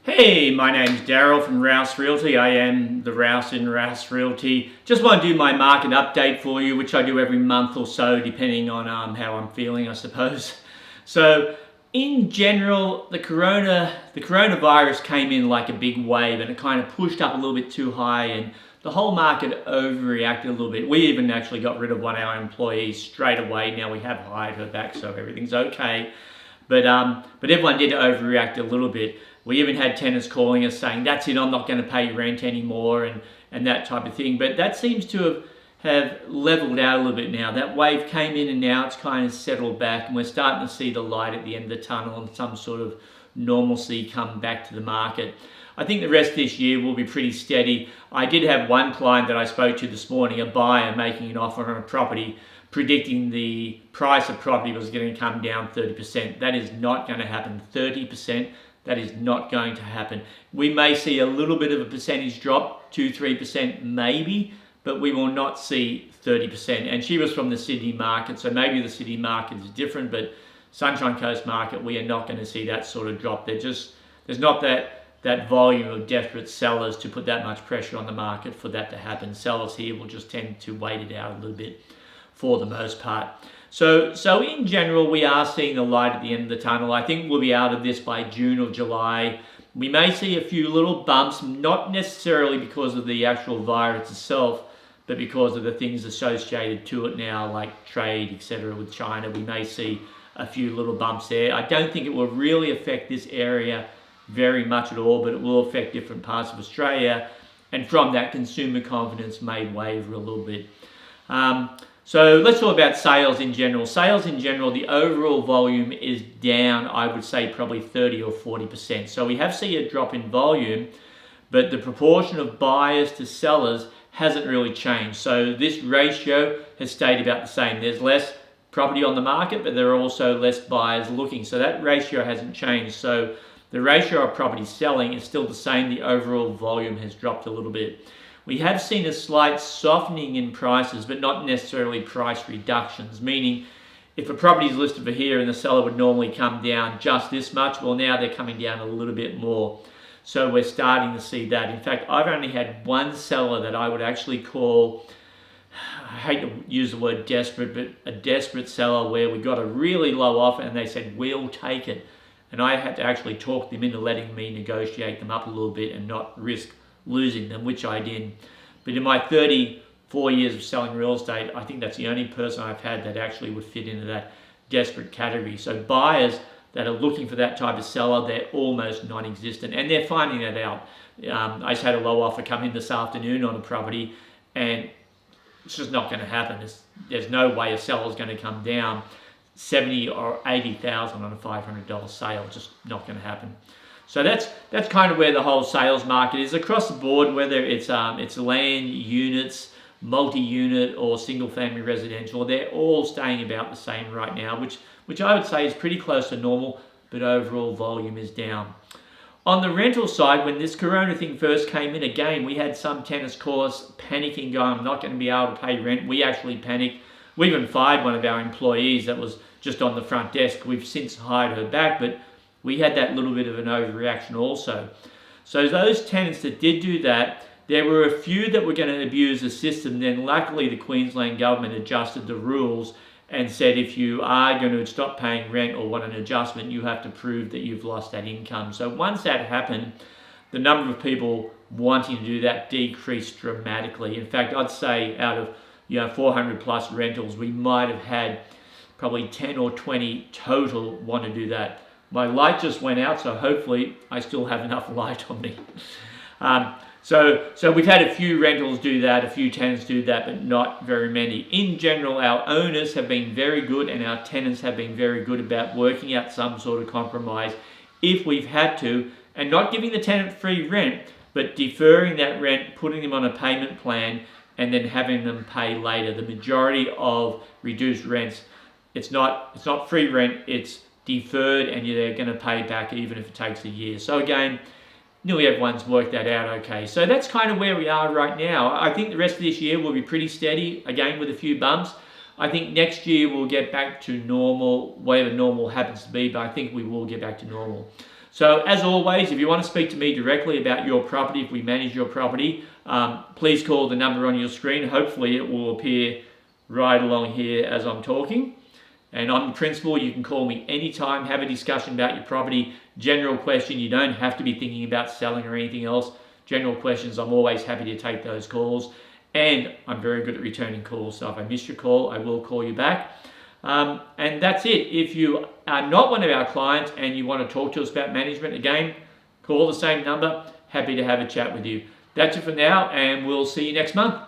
Hey, my name's Daryl from Rouse Realty. I am the Rouse in Rouse Realty. Just want to do my market update for you, which I do every month or so, depending on how I'm feeling, I suppose. So, in general, the coronavirus came in like a big wave, and it kind of pushed up a little bit too high, and the whole market overreacted a little bit. We even actually got rid of one of our employees straight away. Now we have hired her back, so everything's okay. But everyone did overreact a little bit. We even had tenants calling us saying, "That's it, I'm not going to pay rent anymore," and that type of thing. But that seems to have leveled out a little bit now. That wave came in and now it's kind of settled back, and we're starting to see the light at the end of the tunnel and some sort of normalcy come back to the market. I think the rest of this year will be pretty steady. I did have one client that I spoke to this morning, a buyer making an offer on a property, predicting the price of property was going to come down 30%. That is not going to happen. 30%, that is not going to happen. We may see a little bit of a percentage drop, 2-3% maybe, but we will not see 30%. And she was from the Sydney market, so maybe the Sydney market is different, but Sunshine Coast market, we are not going to see that sort of drop. There's not that volume of desperate sellers to put that much pressure on the market for that to happen. Sellers here will just tend to wait it out a little bit for the most part. So in general, we are seeing the light at the end of the tunnel. I think we'll be out of this by June or July. We may see a few little bumps, not necessarily because of the actual virus itself, but because of the things associated to it now, like trade, etc. with China. We may see a few little bumps there. I don't think it will really affect this area very much at all, but it will affect different parts of Australia. And from that, consumer confidence may waver a little bit. So let's talk about sales in general. Sales in general, the overall volume is down, I would say probably 30 or 40%. So we have seen a drop in volume, but the proportion of buyers to sellers hasn't really changed. So this ratio has stayed about the same. There's less property on the market, but there are also less buyers looking. So that ratio hasn't changed. So the ratio of property selling is still the same. The overall volume has dropped a little bit. We have seen a slight softening in prices, but not necessarily price reductions, meaning if a property is listed for here and the seller would normally come down just this much, well, now they're coming down a little bit more. So we're starting to see that. In fact, I've only had one seller that I would actually call, I hate to use the word desperate, but a desperate seller where we got a really low offer and they said, "We'll take it." And I had to actually talk them into letting me negotiate them up a little bit and not risk losing them, which I did. But in my 34 years of selling real estate, I think that's the only person I've had that actually would fit into that desperate category. So buyers that are looking for that type of seller, they're almost non-existent, and they're finding that out. I just had a low offer come in this afternoon on a property, and it's just not going to happen. There's no way a seller's going to come down 70 or 80,000 on a $500 sale. Just not going to happen. So that's kind of where the whole sales market is across the board, whether it's land, units, multi-unit or single-family residential. They're all staying about the same right now, which I would say is pretty close to normal, but overall volume is down. On the rental side, when this corona thing first came in, again, we had some tenants call us panicking, going, "I'm not going to be able to pay rent." We actually panicked. We even fired one of our employees that was just on the front desk. We've since hired her back, but we had that little bit of an overreaction also. So those tenants that did do that, there were a few that were going to abuse the system. Then luckily the Queensland government adjusted the rules and said if you are going to stop paying rent or want an adjustment, you have to prove that you've lost that income. So once that happened, the number of people wanting to do that decreased dramatically. In fact, I'd say out of 400 plus rentals, we might have had probably 10 or 20 total want to do that. My light just went out, so hopefully I still have enough light on me. So we've had a few rentals do that, a few tenants do that, but not very many. In general, our owners have been very good and our tenants have been very good about working out some sort of compromise if we've had to, and not giving the tenant free rent, but deferring that rent, putting them on a payment plan, and then having them pay later. The majority of reduced rents, it's not free rent, it's deferred, and they're going to pay back even if it takes a year. So again, nearly everyone's worked that out okay. So that's kind of where we are right now. I think the rest of this year will be pretty steady, again with a few bumps. I think next year we'll get back to normal, whatever normal happens to be, but I think we will get back to normal. So as always, if you want to speak to me directly about your property, if we manage your property, please call the number on your screen. Hopefully it will appear right along here as I'm talking. And I'm the principal. You can call me anytime, have a discussion about your property, general question. You don't have to be thinking about selling or anything else. General questions, I'm always happy to take those calls. And I'm very good at returning calls. So if I miss your call, I will call you back. And that's it. If you are not one of our clients and you want to talk to us about management, again, call the same number. Happy to have a chat with you. That's it for now, and we'll see you next month.